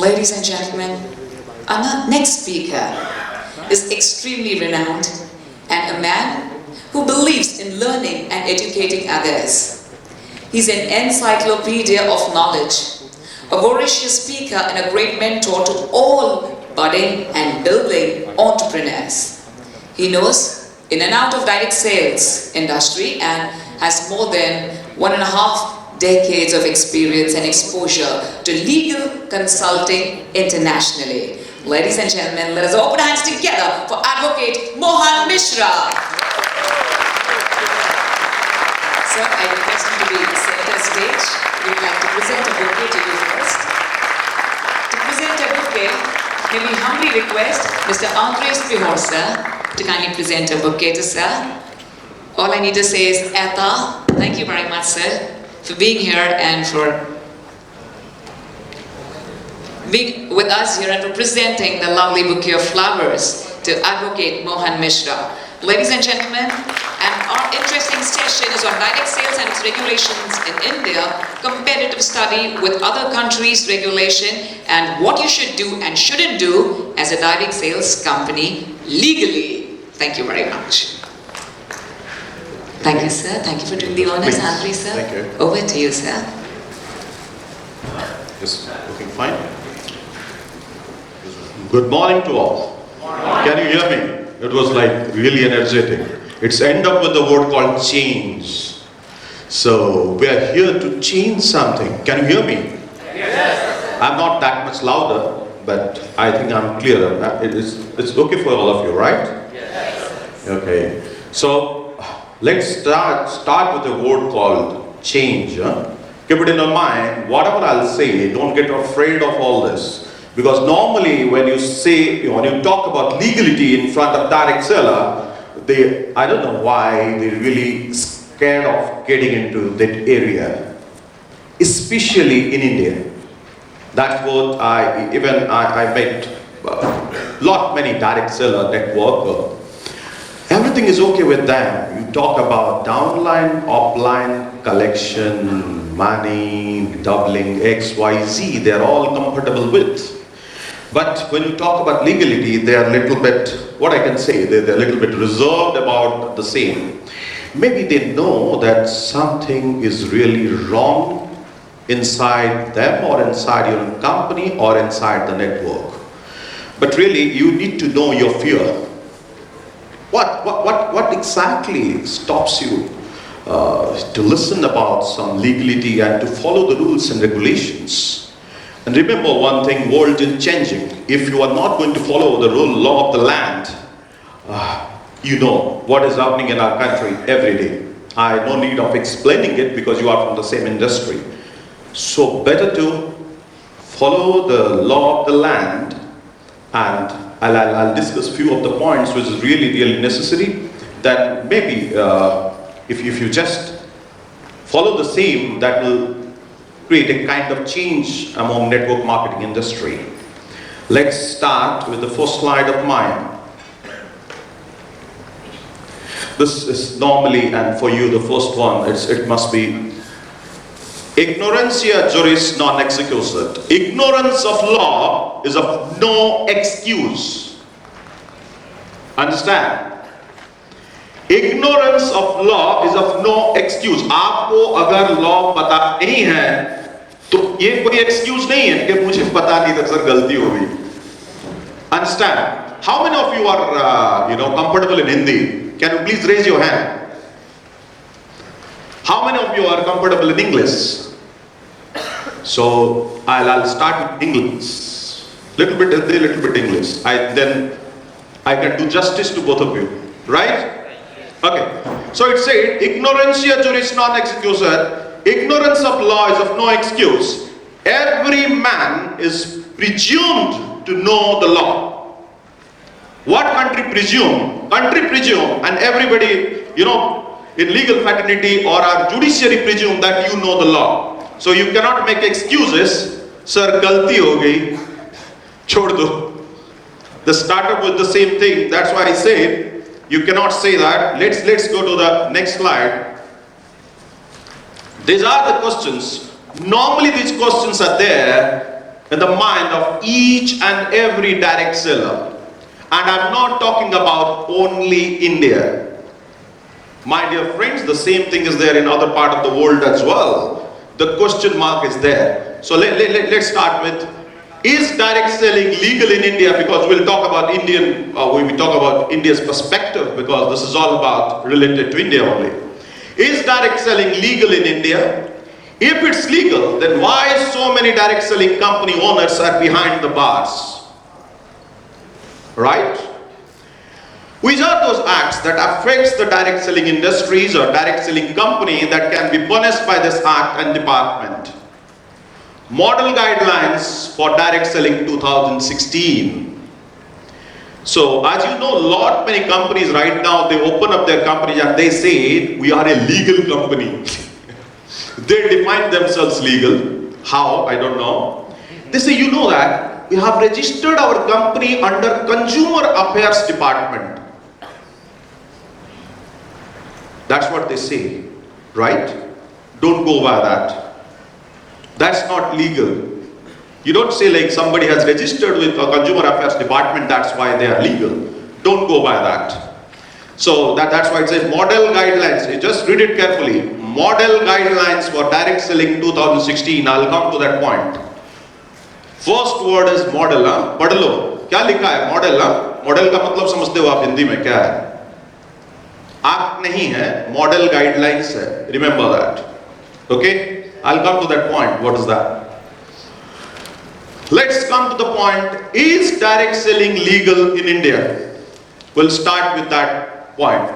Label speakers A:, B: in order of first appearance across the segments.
A: Ladies and gentlemen, our next speaker is extremely renowned and a man who believes in learning and educating others. He's an encyclopedia of knowledge, a voracious speaker and a great mentor to all budding and building entrepreneurs. He knows in and out of direct sales industry and has more than 1.5 decades of experience and exposure to legal consulting internationally. Ladies and gentlemen, let us open hands together for Advocate Mohan Mishra. Sir, I request you to be center stage. We would like to present a bouquet to you first. To present a bouquet, may we humbly request Mr. Andres Pihor, sir, to kindly present a bouquet to sir. All I need to say is, Eta, thank you very much, sir, for being here and for being with us here and for presenting the lovely bouquet of flowers to Advocate Mohan Mishra. Ladies and gentlemen, and our interesting session is on direct sales and its regulations in India, comparative study with other countries' regulation, and what you should do and shouldn't do as a direct sales company legally. Thank you very much. Thank you, sir. Thank you for doing the honors, Andre, sir.
B: Thank you.
A: Over to you, sir.
B: Just looking fine. Good morning to all. Can you hear me? It was like really energetic. It's end up with the word called change. So we are here to change something. Can you hear me? Yes. I'm not that much louder, but I think I'm clearer. It's okay for all of you, right? Yes. Okay. So let's start with a word called change. Keep it in your mind. Whatever I'll say, don't get afraid of all this. Because normally when you talk about legality in front of direct seller, I don't know why they're really scared of getting into that area, especially in India. That's what I met many direct seller network. Everything is okay with them. You talk about downline, upline, collection, money, doubling, X, Y, Z, they're all comfortable with. But when you talk about legality, they are a little bit, what I can say, they're a little bit reserved about the same. Maybe they know that something is really wrong inside them or inside your company or inside the network. But really, you need to know your fear. What exactly stops you to listen about some legality and to follow the rules and regulations? And remember one thing, world is changing. If you are not going to follow the law of the land, you know what is happening in our country every day. I have no need of explaining it because you are from the same industry. So better to follow the law of the land, and I'll discuss few of the points which is really necessary. Then maybe if you just follow the same, that will create a kind of change among network marketing industry. Let's start with the first slide of mine. This is normally, and for you the first one, it must be ignorantia juris non executat. Ignorance of law is of no excuse. Understand? Ignorance of law is of no excuse. आपको अगर law पता नहीं है तो ये कोई excuse नहीं है कि मुझे पता नहीं था सर गलती हो गई. Understand? How many of you are comfortable in Hindi? Can you please raise your hand? How many of you are comfortable in English? So I'll start with English. Little bit Hindi, little bit English. Then I can do justice to both of you. Right? Okay, so it said, ignorantia juris non executat. Ignorance of law is of no excuse. Every man is presumed to know the law. What country presume? Country presume, and everybody, in legal fraternity or our judiciary presume that you know the law. So you cannot make excuses. Sir, galti ho gayi. Chhod do. The startup with the same thing. That's why I say, you cannot say that. Let's go to the next slide. These are the questions. Normally these questions are there in the mind of each and every direct seller. And I'm not talking about only India. My dear friends, the same thing is there in other part of the world as well. The question mark is there. So let's start with, is direct selling legal in India? Because we'll talk about we talk about India's perspective, because this is all about related to India only. Is direct selling legal in India? If it's legal, then why so many direct selling company owners are behind the bars? Right? Which are those acts that affects the direct selling industries or direct selling company that can be punished by this act and department? Model guidelines for direct selling 2016. So as you know, many companies right now, they open up their companies and they say, we are a legal company. They define themselves legal. How? I don't know. They say, you know that we have registered our company under Consumer Affairs Department. That's what they say, right? Don't go by that. That's not legal. You don't say like somebody has registered with a Consumer Affairs Department, that's why they are legal. Don't go by that. So that's why it says model guidelines. Just read it carefully. Model guidelines for direct selling 2016. I'll come to that point. First word is model. पढ़ लो क्या लिखा है model. Model का मतलब समझते हो आप हिंदी में क्या है? Act नहीं है, model guidelines है. Remember that. Okay? I'll come to that point. What is that? Let's come to the point. Is direct selling legal in India? We'll start with that point.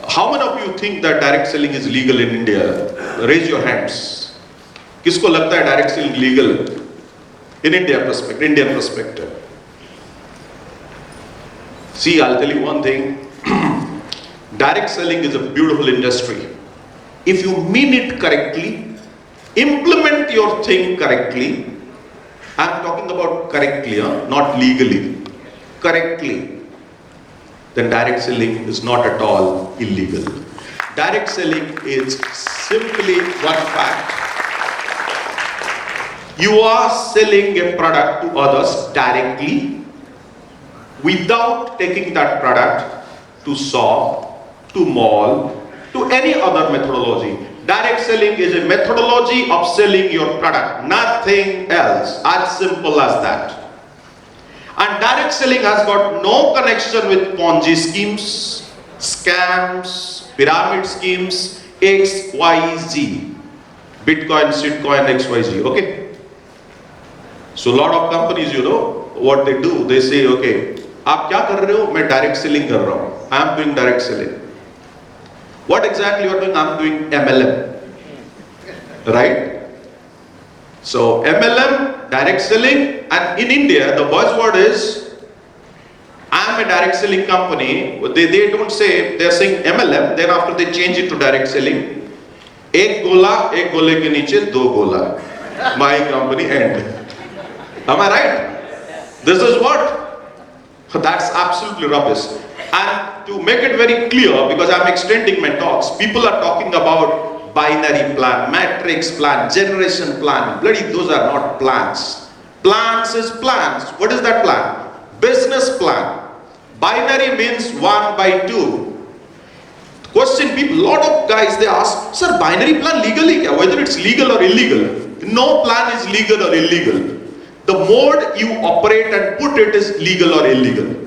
B: How many of you think that direct selling is legal in India? Raise your hands. किसको लगता है direct selling legal in Indian perspective? See, I'll tell you one thing. Direct selling is a beautiful industry. If you mean it correctly, implement your thing correctly. I'm talking about correctly, not legally. Correctly. Then direct selling is not at all illegal. Direct selling is simply one fact. You are selling a product to others directly without taking that product to shop, to mall, to any other methodology. Direct selling is a methodology of selling your product, nothing else, as simple as that. And direct selling has got no connection with Ponzi schemes, scams, pyramid schemes, XYZ. Bitcoin, shitcoin, XYZ, okay? So a lot of companies, you know, what they do, they say, okay, आप क्या कर रहे हो? मैं direct selling कर रहा हूँ. I am doing direct selling. What exactly you are doing? I am doing MLM. Right? So MLM, direct selling, and in India, the buzzword is, I am a direct selling company. They don't say, they are saying MLM, then after they change it to direct selling. एक गोले के नीचे दो गोला. My company end. Am I right? This is what? That's absolutely rubbish. And to make it very clear, because I'm extending my talks, people are talking about binary plan, matrix plan, generation plan. Bloody, those are not plans. Plans is plans. What is that plan? Business plan. Binary means 1 by 2. Question people, lot of guys, they ask, sir, binary plan legally? Whether it's legal or illegal. No plan is legal or illegal. The mode you operate and put it is legal or illegal.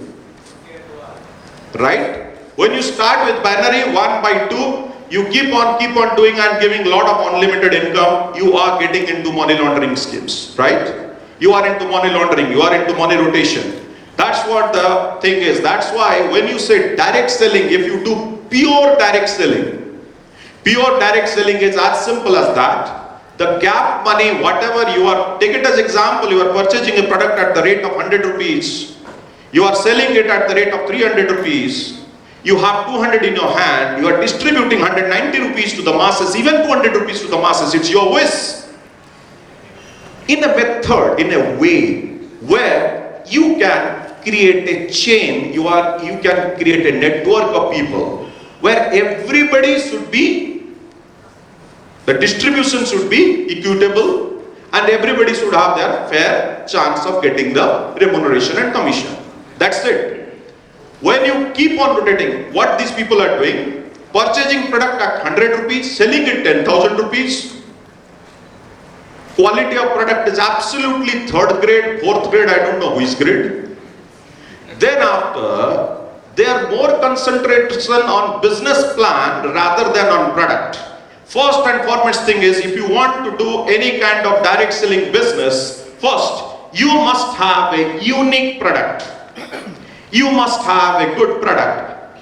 B: Right? When you start with binary 1 by 2, you keep on doing and giving lot of unlimited income, you are getting into money laundering schemes, right? You are into money laundering, you are into money rotation. That's what the thing is. That's why when you say direct selling, if you do pure direct selling is as simple as that. The gap money, whatever you are, take it as example, you are purchasing a product at the rate of 100 rupees. You are selling it at the rate of 300 rupees. You have 200 in your hand. You are distributing 190 rupees to the masses, even 200 rupees to the masses. It's your wish. In a method, in a way where you can create a chain, you can create a network of people where everybody should be, the distribution should be equitable and everybody should have their fair chance of getting the remuneration and commission. That's it. When you keep on rotating, what these people are doing, purchasing product at 100 rupees, selling it 10,000 rupees. Quality of product is absolutely third grade, fourth grade, I don't know who is grade. Then after, they are more concentration on business plan rather than on product. First and foremost thing is, if you want to do any kind of direct selling business, first, you must have a unique product. You must have a good product.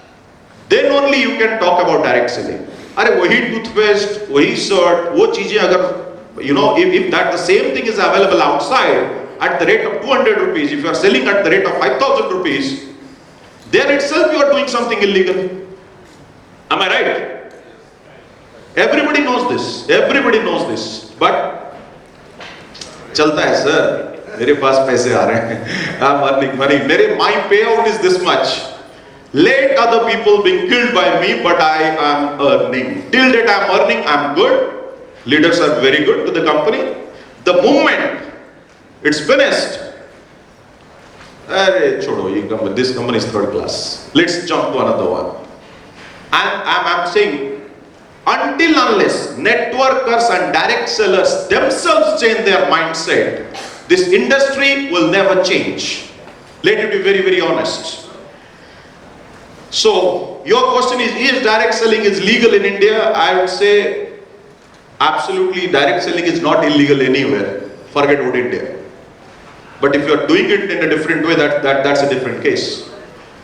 B: Then only you can talk about direct selling. अरे वही toothpaste, वही shirt, वो चीजें अगर, you know, if that the same thing is available outside at the rate of 200 rupees, if you are selling at the rate of 5,000 rupees, there itself you are doing something illegal. Am I right? Everybody knows this. Everybody knows this. But चलता है sir. मेरे पास पैसे आ रहे हैं. I'm earning money. My payout is this much. Let other people being killed by me, but I am earning. Till that I am earning, I am good. Leaders are very good to the company. The moment it's finished, this company is third class. Let's jump to another one. And I'm saying, until unless networkers and direct sellers themselves change their mindset, this industry will never change. Let me be very, very honest. So, your question is direct selling is legal in India? I would say, absolutely, direct selling is not illegal anywhere. Forget about India. But if you are doing it in a different way, that's a different case.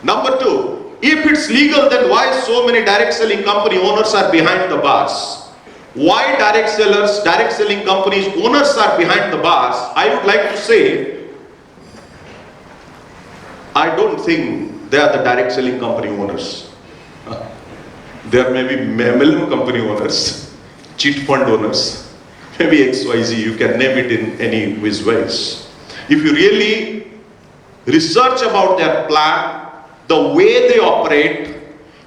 B: Number two, if it's legal, then why so many direct selling company owners are behind the bars? Why direct selling companies owners are behind the bars? I would like to say, I don't think they are the direct selling company owners. There may be MLM company owners, cheat fund owners, maybe XYZ, you can name it in any which ways. If you really research about their plan, the way they operate,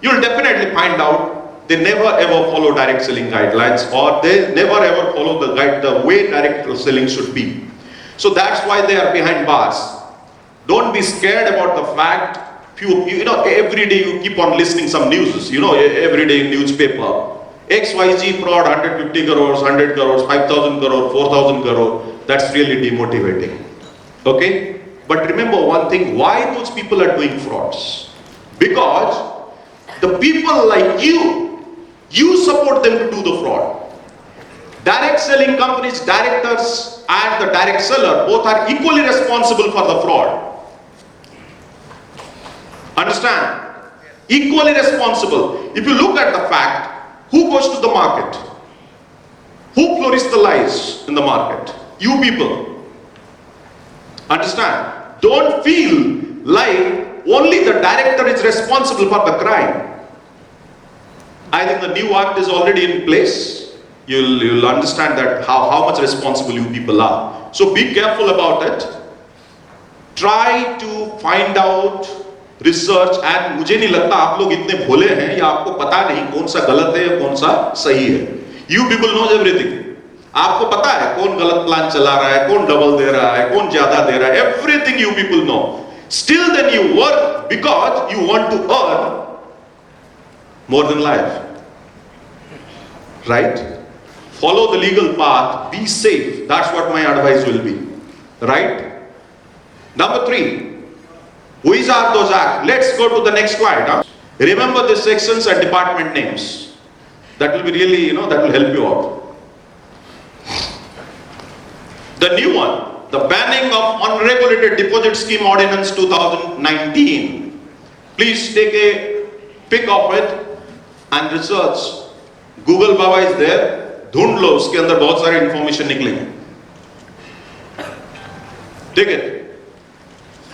B: you'll definitely find out they never ever follow direct selling guidelines, or they never ever follow the way direct selling should be. So that's why they are behind bars. Don't be scared about the fact, every day you keep on listening some news, every day in newspaper. XYZ fraud, 150 crores, 100 crores, 5,000 crores, 4,000 crores. That's really demotivating. Okay? But remember one thing, why those people are doing frauds? Because the people like you support them to do the fraud. Direct selling companies, directors and the direct seller both are equally responsible for the fraud. Understand? Equally responsible. If you look at the fact, who goes to the market? Who flourishes the lies in the market? You people. Understand? Don't feel like only the director is responsible for the crime. I think the new act is already in place. You'll understand that how much responsible you people are. So be careful about it. Try to find out, research, and मुझे नहीं लगता आप लोग इतने भोले हैं या आपको पता नहीं कौन सा गलत है कौन सा सही है. You people knows everything. आपको पता है कौन गलत प्लान चला रहा है, कौन डबल दे रहा है, कौन ज्यादा दे रहा है. Everything you people know. Still then you work because you want to earn more than life. Right? Follow the legal path, be safe. That's what my advice will be. Right? Number 3. Which are those acts? Let's go to the next slide. Huh? Remember the sections and department names. That will be really, that will help you out. The new one, the banning of unregulated deposit scheme ordinance 2019. Please take a pic of it and research. Google Baba is there. ढूंढ लो उसके अंदर बहुत सारे information निकलेंगे. Take it.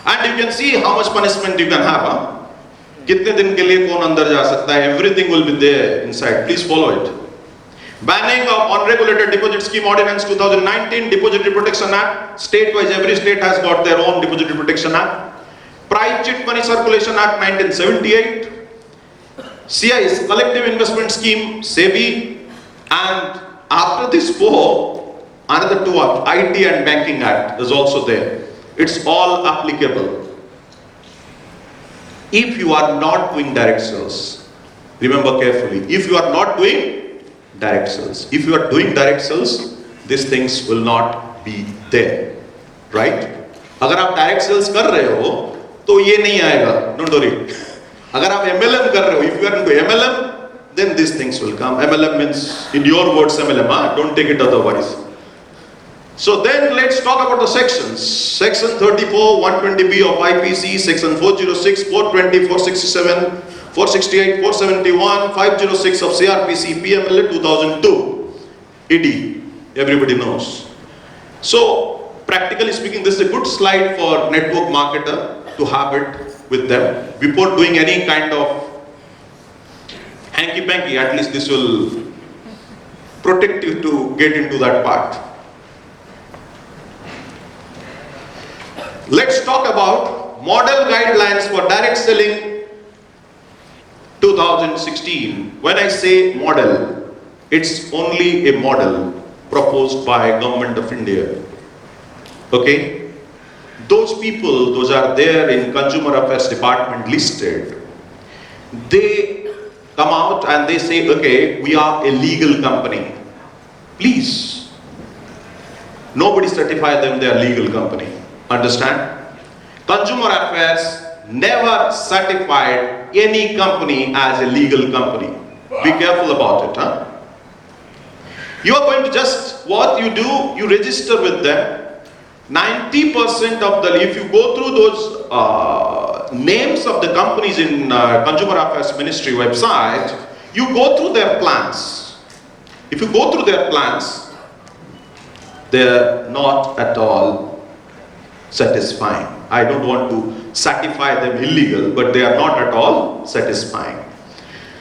B: And you can see how much punishment you can have. कितने दिन के लिए कौन अंदर जा सकता है? Everything will be there inside. Please follow it. Banning of unregulated deposit scheme ordinance 2019, Depository Protection Act. State-wise, every state has got their own Depository Protection Act. Price Chit Money Circulation Act 1978. CIS, Collective Investment Scheme, SEBI. And after this 4, Another two are IT and Banking Act is also there. It's all applicable. If you are not doing direct sales, remember carefully, if you are not doing direct sales, if you are doing direct sales, these things will not be there, right? अगर आप direct sales कर रहे हो, तो ये नहीं आएगा, don't worry. अगर आप MLM कर रहे हो, if you are into MLM, then these things will come. MLM means, in your words, MLM, don't take it otherwise. So then let's talk about the sections. Section 34, 120B of IPC, Section 406, 420, 467, 468, 471, 506 of CRPC, PMLA 2002, ED, everybody knows. So practically speaking, this is a good slide for network marketer to have it with them. Before doing any kind of hanky-panky, at least this will protect you to get into that part. Let's talk about model guidelines for direct selling 2016. When I say model, it's only a model proposed by Government of India. Okay? Those people, those are there in Consumer Affairs Department listed, they come out and they say, okay, we are a legal company. Please, nobody certify them they are legal company. Understand? Consumer Affairs never certified any company as a legal company. Be careful about it, huh? You are going to just, what you do, you register with them. 90% of the, if you go through those names of the companies in Consumer Affairs Ministry website, you go through their plans. If you go through their plans, they're not at all satisfying. I don't want to certify them illegal, but they are not at all satisfying.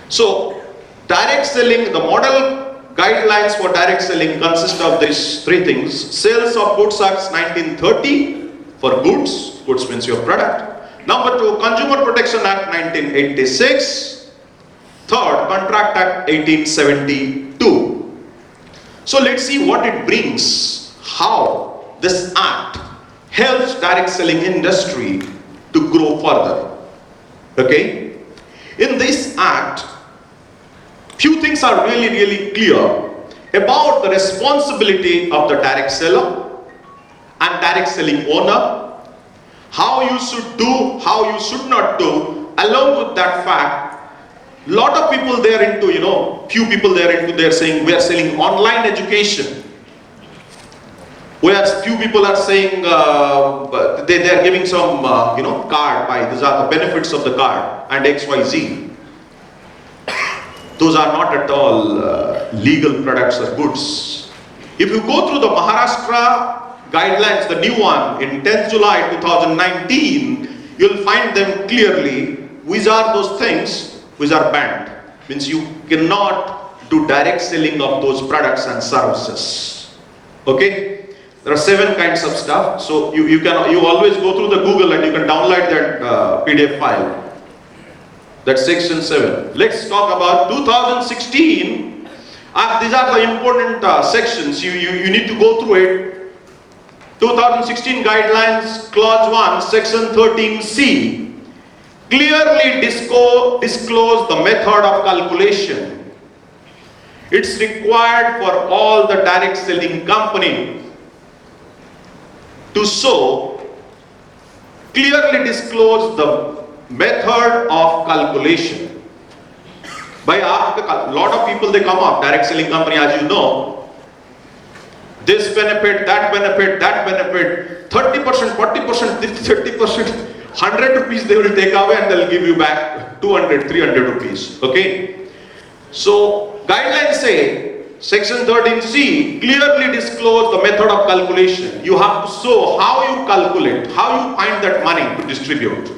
B: So, direct selling, the model guidelines for direct selling consist of these three things. Sales of Goods Act 1930 for goods, goods means your product. Number two, Consumer Protection Act 1986. Third, Contract Act 1872. So let's see what it brings, how this act helps direct selling industry to grow further. Okay? In this act, few things are really clear about the responsibility of the direct seller and direct selling owner, how you should do, how you should not do. Along with that fact, lot of people they are into, few people they are into, they are saying we are selling online education. Whereas few people are saying they are giving some card by, these are the benefits of the card and XYZ. Those are not at all legal products or goods. If you go through the Maharashtra guidelines, the new one in 10th July 2019, you'll find them clearly. Which are those things which are banned? Means you cannot do direct selling of those products and services. Okay? There are 7 kinds of stuff. So you always go through the Google and you can download that PDF file. That's section 7. Let's talk about 2016. These are the important sections. You need to go through it. 2016 guidelines, clause 1, section 13C. Clearly disclose the method of calculation. It's required for all the direct selling company to show, clearly disclose the method of calculation. By a lot of people they come up, direct selling company, as you know, this benefit, that benefit, that benefit, 30%, 40%, 30%, 100 rupees they will take away and they'll give you back 200, 300 rupees. Okay? So, guidelines say, section 13C, clearly disclose the method of calculation. You have to show how you calculate, how you find that money to distribute.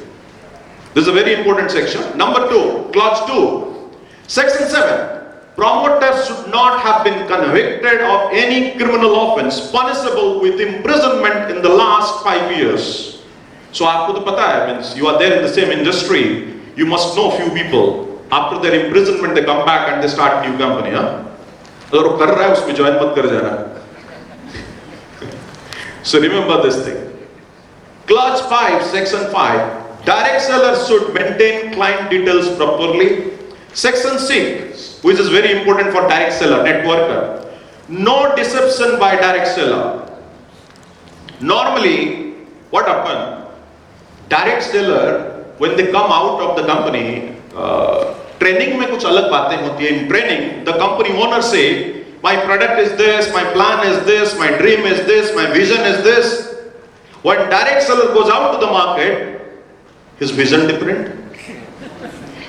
B: This is a very important section. Number 2, clause 2, section 7, promoters should not have been convicted of any criminal offense punishable with imprisonment in the last 5 years. So, aapko to pata hai, means you are there in the same industry, you must know few people. After their imprisonment, they come back and they start new company. अगर वो कर रहा है उसमें join मत कर जाना. So remember this thing. Clause 5, section 5, direct seller should maintain client details properly. Section 6, which is very important for direct seller, networker. No deception by direct seller. Normally, what happens? Direct seller, when they come out of the company, training में कुछ अलग बातें होती हैं. In training, the company owner say, my product is this, my plan is this, my dream is this, my vision is this. When direct seller goes out to the market, his vision different.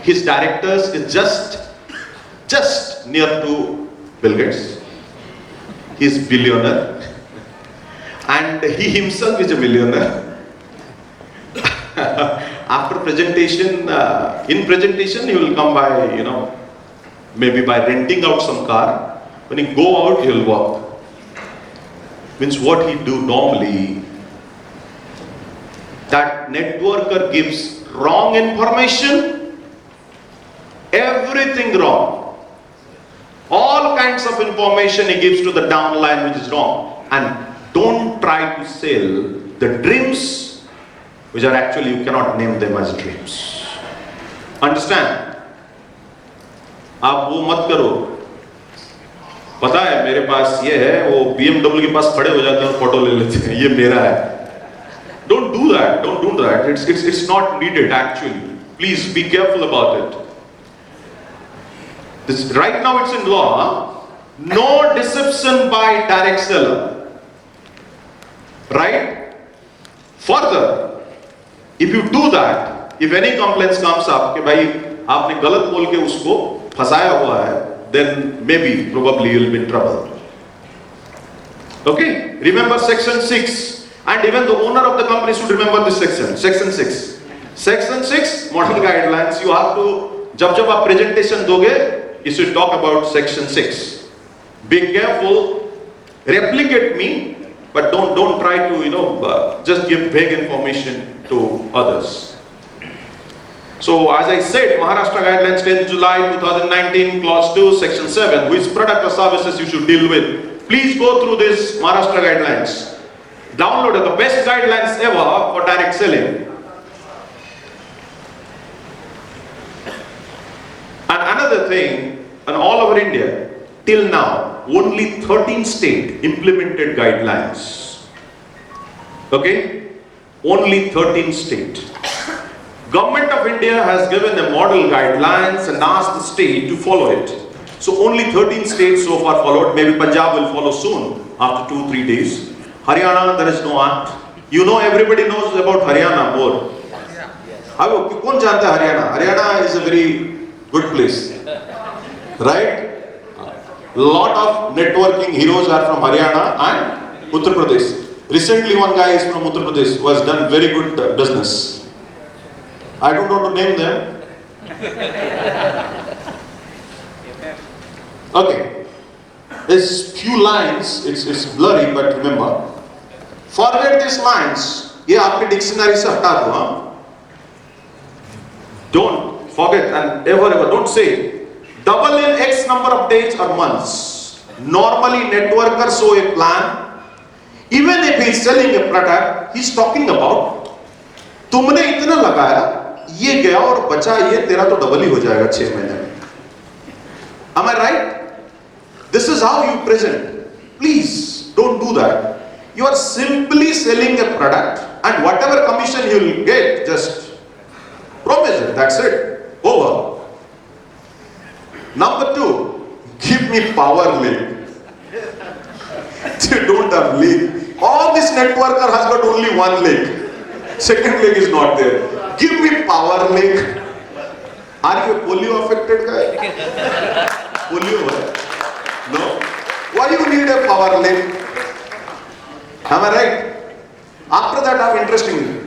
B: His directors is just near to Bill Gates. He's billionaire. And he himself is a millionaire. After presentation, in presentation he will come by, maybe by renting out some car. When he go out, he will walk. Means what he do normally, that networker gives wrong information, everything wrong. All kinds of information he gives to the downline which is wrong. And don't try to sell the dreams which are actually, you cannot name them as dreams. Understand? आप वो मत करो. पता है मेरे पास ये है, वो BMW के पास खड़े हो जाते हैं और फोटो ले लेते हैं, ये मेरा है. Don't do that. Don't do that. It's not needed actually. Please be careful about it. Right now it's in law. Huh? No deception by direct seller. Right? Further, if you do that, if any complaints comes up कि भाई आपने गलत बोल के उसको फंसाया हुआ है, then maybe, probably you'll be in trouble. Okay? Remember section 6. And even the owner of the company should remember this section. Section 6. Section 6, model guidelines. You have to, जब आप presentation दोगे, you should talk about section 6. Be careful, replicate me, but don't try to, just give vague information to others. So as I said, Maharashtra Guidelines 10 July 2019, Clause 2, Section 7, which product or services you should deal with. Please go through this Maharashtra Guidelines. Download the best guidelines ever for direct selling. And another thing, and all over India, till now, only 13 states implemented guidelines. Okay? Only 13 states. Government of India has given a model guidelines and asked the state to follow it. So only 13 states so far followed. Maybe Punjab will follow soon after 2-3 days. Haryana, there is no art. Everybody knows about Haryana more. कौन जानता है Haryana? Haryana is a very good place, right? Lot of networking heroes are from Haryana and Uttar Pradesh. Recently, one guy is from Uttar Pradesh who has done very good business. I don't want to name them. Okay. There's few lines, it's blurry, but remember. Forget these lines. ये आपके dictionary से हटा दो, हाँ? Don't forget and ever don't say double in X number of days or months. Normally, networkers show a plan. Even if he's selling a product, he's talking about तुमने इतना लगाया, ये गया और बचा ये, तेरा तो double ही हो जाएगा 6 महीने में. Am I right? This is how you present. Please don't do that. You are simply selling a product and whatever commission you will get, just promise it. That's it. Over. Number 2, give me power link. You don't have link. All this networker has got only one link. Second link is not there. Give me power link. Are you a polio affected guy? Polio, right? No? Why you need a power link? Am I right? After that, I'm interesting.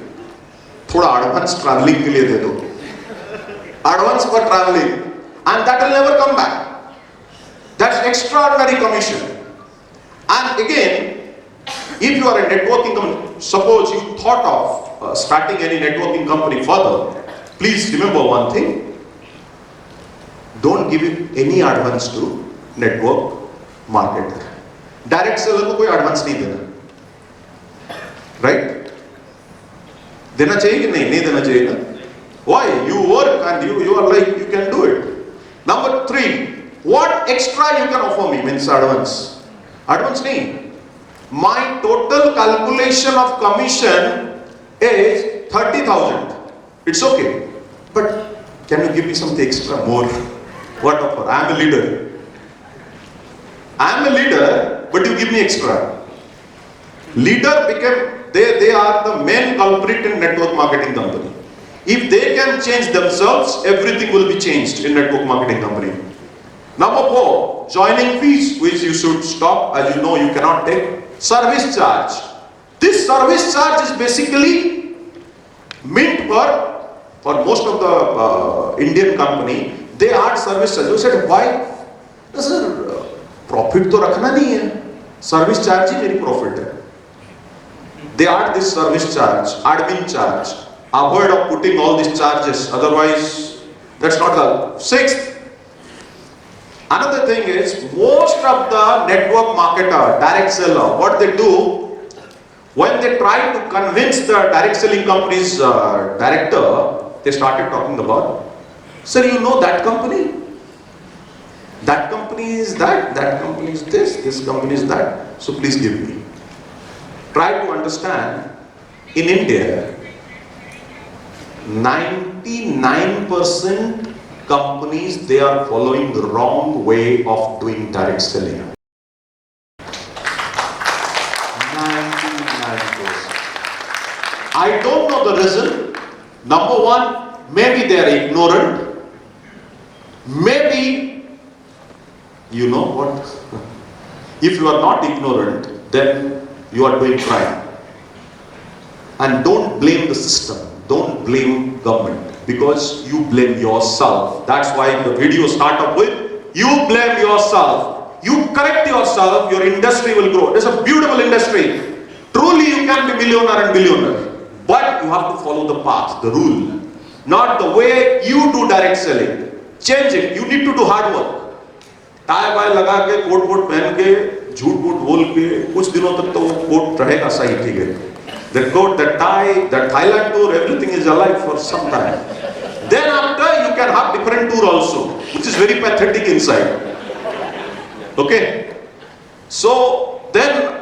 B: थोड़ा advance traveling के लिए दे दो. Advance for traveling, and that will never come back. That's extraordinary commission. And again, if you are a networking company, suppose you thought of starting any networking company further, please remember one thing. Don't give any advance to network marketer. Direct seller को कोई advance नहीं देना. Right? देना चाहिए कि नहीं देना चाहिए ना? Why? You work and you are like, you can do it. Number 3, what extra you can offer me? Means advance. Advance nahi. My total calculation of commission is 30,000. It's okay. But can you give me something extra more? What offer? I am a leader. I am a leader, but you give me extra. Leader became, they are the main culprit in network marketing company. If they can change themselves, everything will be changed in network marketing company. Number 4, joining fees, which you should stop. As you know, you cannot take. Service charge. This service charge is basically meant for most of the Indian company. They add service charge. You said, why? Sir, profit to rakhna nahi hai. Service charge ही मेरी profit है. They add this service charge, admin charge. Avoid of putting all these charges, otherwise that's not the 6th. Another thing is, most of the network marketer, direct seller, what they do, when they try to convince the direct selling company's director, they started talking about, sir, you know that company? That company is that company is this company is that, so please give me. Try to understand, in India, 99% companies, they are following the wrong way of doing direct selling. 99%. I don't know the reason. Number 1, maybe they are ignorant. Maybe, you know what? If you are not ignorant, then you are doing crime. And don't blame the system. Don't blame government, because you blame yourself. That's why the video start up with, you blame yourself. You correct yourself, your industry will grow. It's a beautiful industry. Truly you can be millionaire and billionaire. But you have to follow the path, the rule. Not the way you do direct selling. Change it. You need to do hard work. Tie वाई लगा के coat coat पहन के झूठ मूठ बोल के कुछ दिनों तक तो वो कोट रहेगा सही, ठीक है. The coat, the tie, the Thailand tour, everything is alive for some time. Then after, you can have different tour also, which is very pathetic inside. Okay? So, then,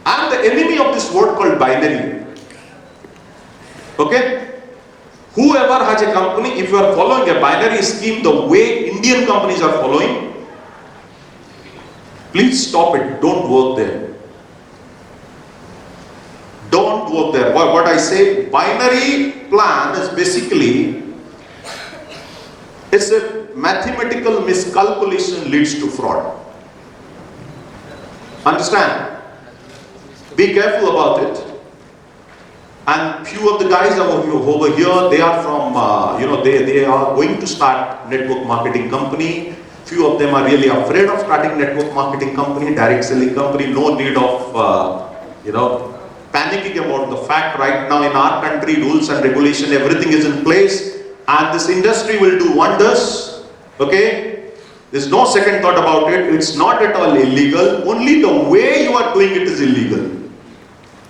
B: I am the enemy of this word called binary. Okay? Whoever has a company, if you are following a binary scheme the way Indian companies are following, please stop it. Don't work there. Don't work there. What I say, binary plan is basically, it's a mathematical miscalculation leads to fraud. Understand? Be careful about it. And few of the guys over here, they are from, they are going to start network marketing company. Few of them are really afraid of starting network marketing company, direct selling company. No need of, panicking about the fact right now in our country, rules and regulation, everything is in place. And this industry will do wonders. Okay? There's no second thought about it. It's not at all illegal. Only the way you are doing it is illegal.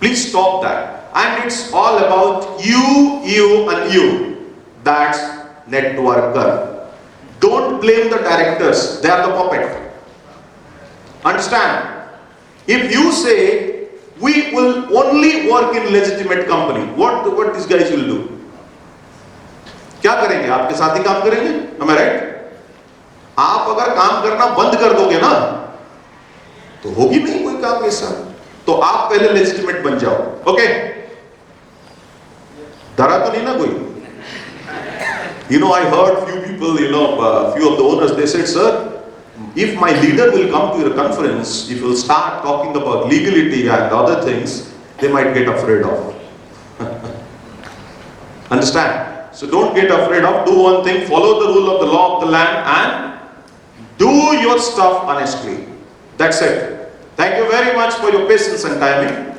B: Please stop that. And it's all about you, and you. That's networker. Don't blame the directors. They are the puppet. Understand? If you say, we will only work in legitimate company, what these guys will do? क्या करेंगे? आपके साथ ही काम करेंगे? Am I right? आप अगर काम करना बंद कर दोगे ना, तो होगी नहीं कोई काम ऐसा. तो आप पहले legitimate बन जाओ. Okay? डरा तो नहीं ना कोई? I heard few people, few of the owners, they said, sir, if my leader will come to your conference, if he'll start talking about legality and other things, they might get afraid of. Understand? So don't get afraid of. Do one thing, follow the rule of the law of the land and do your stuff honestly. That's it. Thank you very much for your patience and timing.